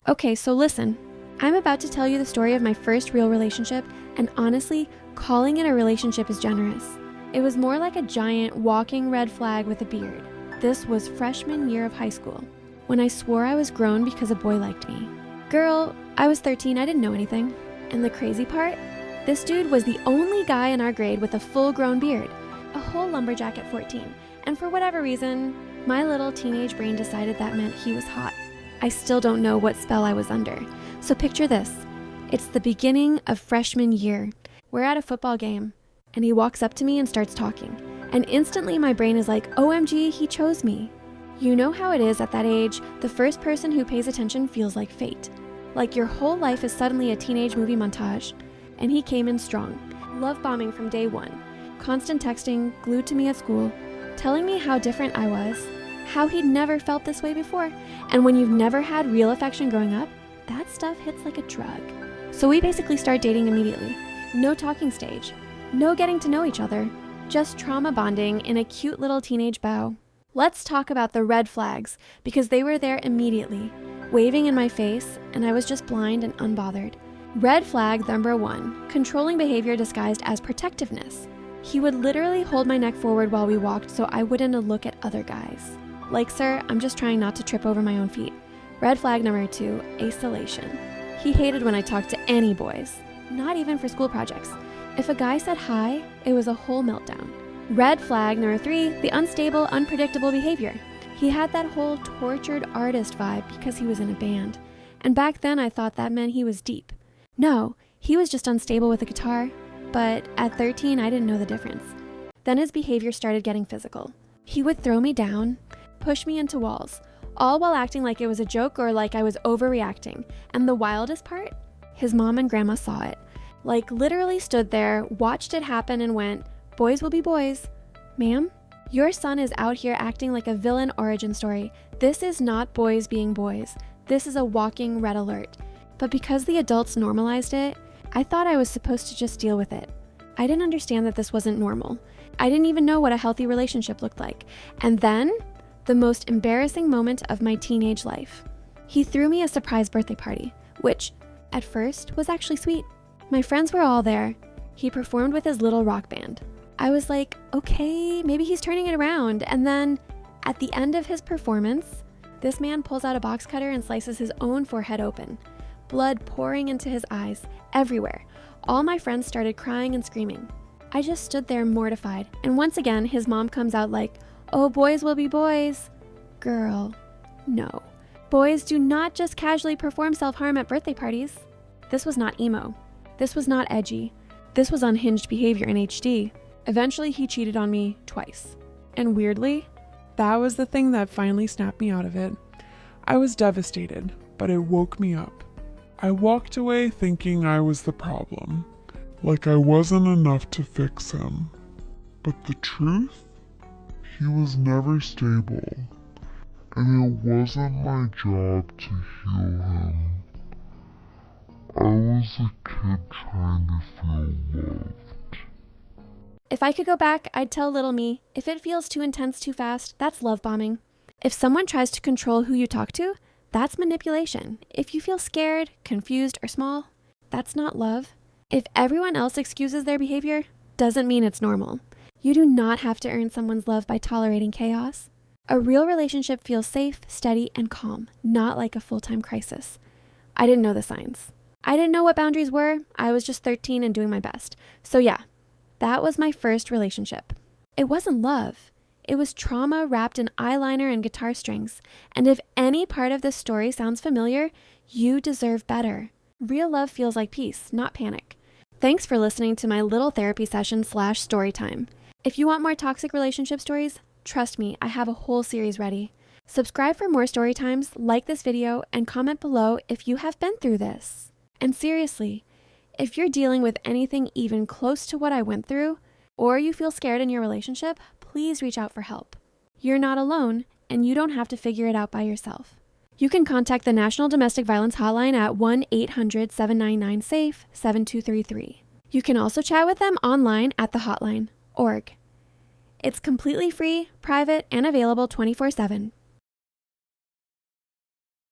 Okay, so listen. I'm about to tell you the story of my first real relationship, and honestly, calling it a relationship is generous. It was more like a giant walking red flag with a beard. This was freshman year of high school, when I swore I was grown because a boy liked me. Girl, I was 13, I didn't know anything. And the crazy part? This dude was the only guy in our grade with a full-grown beard, a whole lumberjack at 14, and for whatever reason, my little teenage brain decided that meant he was hot. I still don't know what spell I was under. So picture this. It's the beginning of freshman year. We're at a football game, and he walks up to me and starts talking. And instantly my brain is like, OMG, he chose me. You know how it is at that age, the first person who pays attention feels like fate. Like your whole life is suddenly a teenage movie montage. And he came in strong. Love bombing from day one. Constant texting, glued to me at school, telling me how different I was, how he'd never felt this way before. And when you've never had real affection growing up, that stuff hits like a drug. So we basically start dating immediately. No talking stage. No getting to know each other. Just trauma bonding in a cute little teenage bow. Let's talk about the red flags, because they were there immediately, waving in my face, and I was just blind and unbothered. Red flag number 1, controlling behavior disguised as protectiveness. He would literally hold my neck forward while we walked so I wouldn't look at other guys. Like, sir, I'm just trying not to trip over my own feet. Red flag number 2, isolation. He hated when I talked to any boys, not even for school projects. If a guy said hi, it was a whole meltdown. Red flag number 3, the unstable, unpredictable behavior. He had that whole tortured artist vibe because he was in a band. And back then I thought that meant he was deep. No, he was just unstable with a guitar. But at 13, I didn't know the difference. Then his behavior started getting physical. He would throw me down, push me into walls, all while acting like it was a joke or like I was overreacting. And the wildest part? His mom and grandma saw it. Like literally stood there, watched it happen and went, "Boys will be boys." Ma'am, your son is out here acting like a villain origin story. This is not boys being boys. This is a walking red alert. But because the adults normalized it, I thought I was supposed to just deal with it. I didn't understand that this wasn't normal. I didn't even know what a healthy relationship looked like. And then, the most embarrassing moment of my teenage life. He threw me a surprise birthday party, which, at first, was actually sweet. My friends were all there. He performed with his little rock band. I was like, okay, maybe he's turning it around. And then, at the end of his performance, this man pulls out a box cutter and slices his own forehead open. Blood pouring into his eyes, everywhere. All my friends started crying and screaming. I just stood there mortified, and once again, his mom comes out like, "Oh, boys will be boys." Girl, no. Boys do not just casually perform self-harm at birthday parties. This was not emo. This was not edgy. This was unhinged behavior in HD. Eventually, he cheated on me twice. And weirdly, that was the thing that finally snapped me out of it. I was devastated, but it woke me up. I walked away thinking I was the problem, like I wasn't enough to fix him. But the truth? He was never stable, and it wasn't my job to heal him. I was a kid trying to feel loved. If I could go back, I'd tell little me, if it feels too intense too fast, that's love bombing. If someone tries to control who you talk to, that's manipulation. If you feel scared, confused, or small, that's not love. If everyone else excuses their behavior, doesn't mean it's normal. You do not have to earn someone's love by tolerating chaos. A real relationship feels safe, steady, and calm, not like a full-time crisis. I didn't know the signs. I didn't know what boundaries were. I was just 13 and doing my best. So yeah, that was my first relationship. It wasn't love. It was trauma wrapped in eyeliner and guitar strings. And if any part of this story sounds familiar, you deserve better. Real love feels like peace, not panic. Thanks for listening to my little therapy session /storytime. If you want more toxic relationship stories, trust me, I have a whole series ready. Subscribe for more story times, like this video, and comment below if you have been through this. And seriously, if you're dealing with anything even close to what I went through, or you feel scared in your relationship, please reach out for help. You're not alone, and you don't have to figure it out by yourself. You can contact the National Domestic Violence Hotline at 1-800-799-SAFE-7233. You can also chat with them online at thehotline.org. It's completely free, private, and available 24/7.